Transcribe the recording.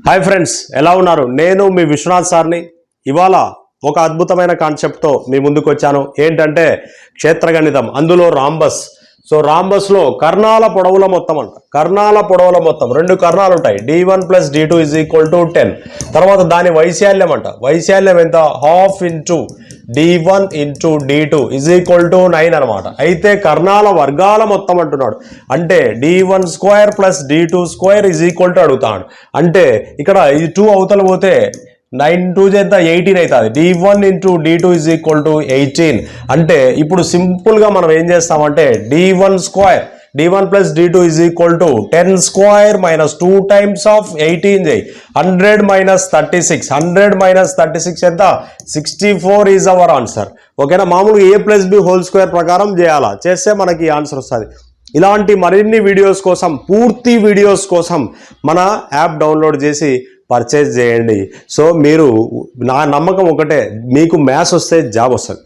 Hi friends, ఎలా ఉన్నారు? నేను మీ విశ్వనాథ్ సార్ని. ఇవాళ ఒక అద్భుతమైన కాన్సెప్ట్తో మీ ముందుకు వచ్చాను. ఏంటంటే క్షేత్రగణితం, అందులో రాంబస్. సో రాంబస్లో కర్ణాల పొడవుల మొత్తం అంట. కర్ణాల పొడవుల మొత్తం, రెండు కర్ణాలు ఉంటాయి, d1 + d2 = 10. తర్వాత దాని వైశాల్యం అంట. వైశాల్యం ఎంత? ½ ఇంటూ d1 ఇంటూ d2 = 9 అనమాట. అయితే కర్ణాల వర్గాల మొత్తం అంటున్నాడు. అంటే d1² + d2² అడుగుతాడు. అంటే ఇక్కడ ఇది 2 అవతల పోతే 9 2 చేత 18 అవుతుంది. d1 into d2 = 18. అంటే ఇప్పుడు సింపుల్గా మనం ఏం చేస్తామంటే d1 + d2 = 10² - 2 times of 18 చేయి. 100 - 36. 100 - 36 ఎంత? 64 ఈజ్ అవర్ ఆన్సర్. ఓకేనా? మామూలుగా a+b² ప్రకారం చేయాలా, చేస్తే మనకి ఆన్సర్ వస్తుంది. ఇలాంటి మరిన్ని వీడియోస్ కోసం, పూర్తి వీడియోస్ కోసం మన యాప్ డౌన్లోడ్ చేసి పర్చేజ్ చేయండి. సో మీరు, నా నమ్మకం ఒకటే, మీకు మ్యాథ్స్ వస్తే జాబ్ వస్తుంది.